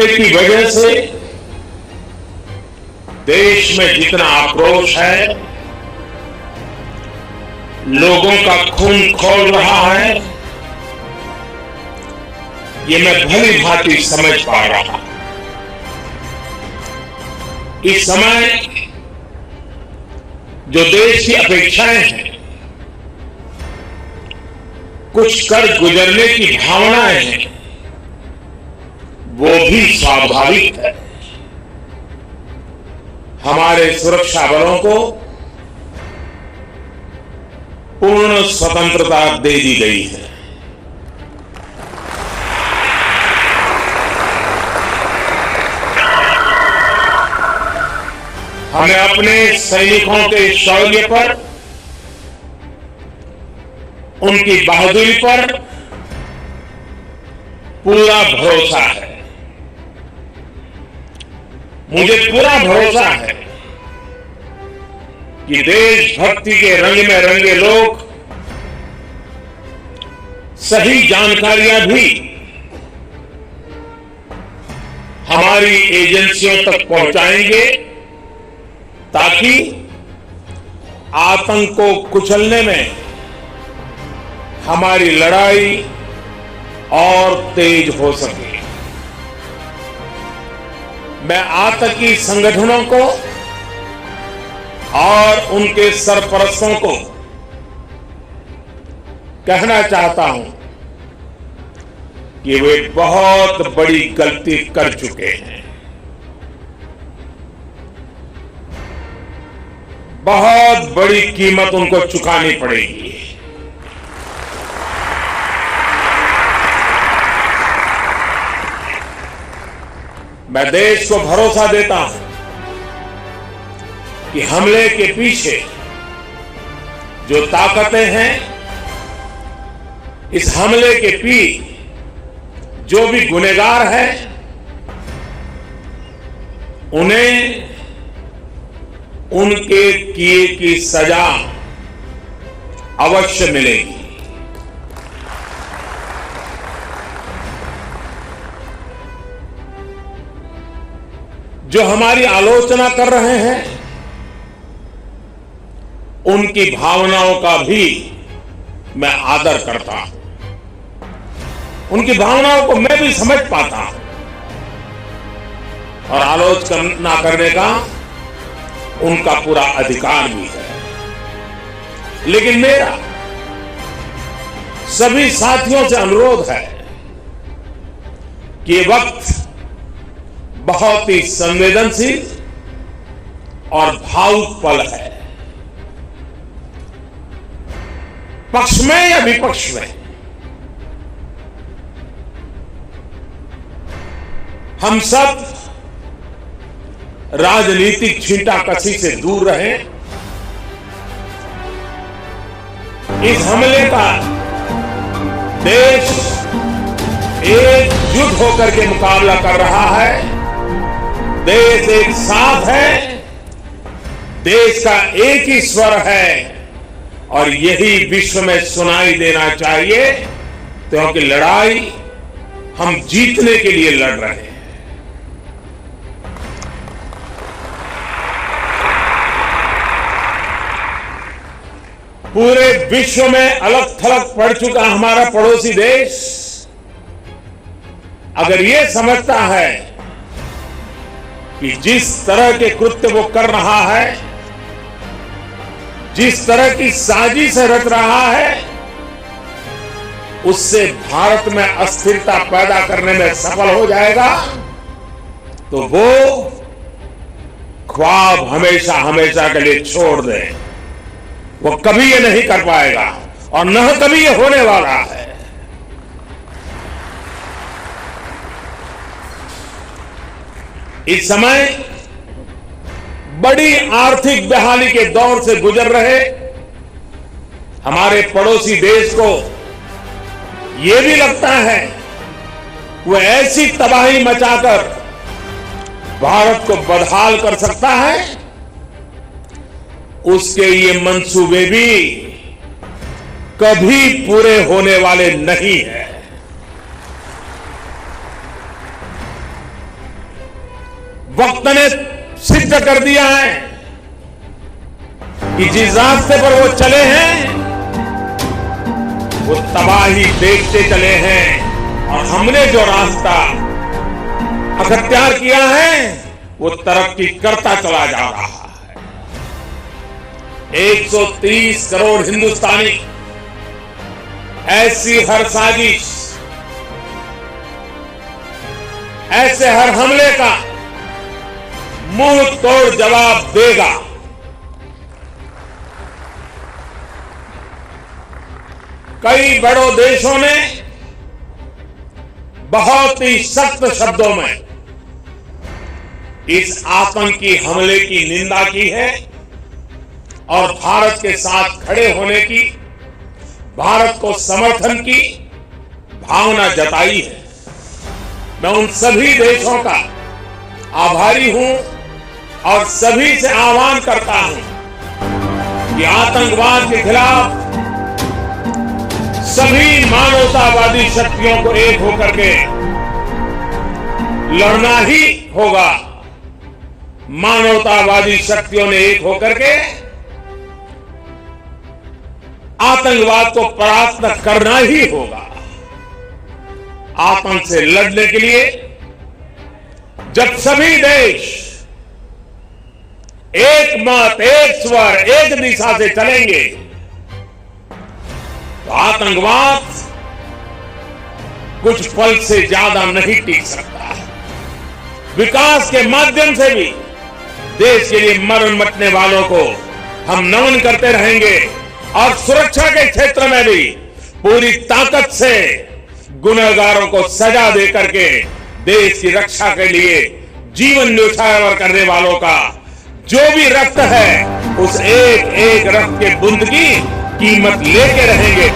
गुजरने की वजह से देश में जितना आक्रोश है, लोगों का खून खौल रहा है, ये मैं भली भांति समझ पा रहा हूं। इस समय जो देश की अपेक्षाएं हैं, कुछ कर गुजरने की भावनाएं हैं, वो भी स्वाभाविक है। हमारे सुरक्षा बलों को पूर्ण स्वतंत्रता दे दी गई है। हमें अपने सैनिकों के शौर्य पर, उनकी बहादुरी पर पूरा भरोसा है। मुझे पूरा भरोसा है कि देशभक्ति के रंग में रंगे लोग सही जानकारियां भी हमारी एजेंसियों तक पहुंचाएंगे, ताकि आतंक को कुचलने में हमारी लड़ाई और तेज हो सके। मैं आतंकी संगठनों को और उनके सरपरस्तों को कहना चाहता हूं कि वे बहुत बड़ी गलती कर चुके हैं। बहुत बड़ी कीमत उनको चुकानी पड़ेगी। मैं देश को भरोसा देता हूं कि हमले के पीछे जो ताकतें हैं, इस हमले के जो भी गुनहगार हैं, उन्हें उनके किए की सजा अवश्य मिलेगी। जो हमारी आलोचना कर रहे हैं, उनकी भावनाओं का भी मैं आदर करता हूं। उनकी भावनाओं को मैं भी समझ पाता हूं और आलोचना करने का उनका पूरा अधिकार भी है। लेकिन मेरा सभी साथियों से अनुरोध है कि ये वक्त बहुत ही संवेदनशील और भावुक पल है। पक्ष में या विपक्ष में, हम सब राजनीतिक छींटाकशी से दूर रहें। इस हमले का देश एकजुट होकर के मुकाबला कर रहा है। देश एक साथ है, देश का एक ही स्वर है और यही विश्व में सुनाई देना चाहिए, क्योंकि लड़ाई हम जीतने के लिए लड़ रहे हैं। पूरे विश्व में अलग थलग पड़ चुका हमारा पड़ोसी देश अगर ये समझता है कि जिस तरह के कृत्य वो कर रहा है, जिस तरह की साजिश रच रहा है, उससे भारत में अस्थिरता पैदा करने में सफल हो जाएगा, तो वो ख्वाब हमेशा हमेशा के लिए छोड़ दे। वो कभी ये नहीं कर पाएगा और न कभी ये होने वाला है। इस समय बड़ी आर्थिक बहाली के दौर से गुजर रहे हमारे पड़ोसी देश को यह भी लगता है वो ऐसी तबाही मचाकर भारत को बदहाल कर सकता है, उसके ये मंसूबे भी कभी पूरे होने वाले नहीं है। वक्त ने सिद्ध कर दिया है कि जिस रास्ते पर वो चले हैं वो तबाही देखते चले हैं, और हमने जो रास्ता अख्तियार किया है वो तरक्की करता चला जा रहा है। 130 करोड़ हिंदुस्तानी ऐसी हर साजिश, ऐसे हर हमले का मुंह तोड़ जवाब देगा। कई बड़ों देशों ने बहुत ही सख्त शब्दों में इस आतंकी हमले की निंदा की है और भारत के साथ खड़े होने की, भारत को समर्थन की भावना जताई है। मैं उन सभी देशों का आभारी हूं और सभी से आह्वान करता हूं कि आतंकवाद के खिलाफ सभी मानवतावादी शक्तियों को एक होकर के लड़ना ही होगा। मानवतावादी शक्तियों ने एक होकर के आतंकवाद को परास्त करना ही होगा। आतंक से लड़ने के लिए जब सभी देश एक मत, एक स्वर, एक दिशा से चलेंगे तो आतंकवाद कुछ पल से ज्यादा नहीं टिक सकता। विकास के माध्यम से भी देश के लिए मरण मटने वालों को हम नमन करते रहेंगे और सुरक्षा के क्षेत्र में भी पूरी ताकत से गुनहगारों को सजा दे करके देश की रक्षा के लिए जीवन न्यौछावर करने वालों का जो भी रक्त है उस एक एक रक्त के बूंद की कीमत लेके रहेंगे।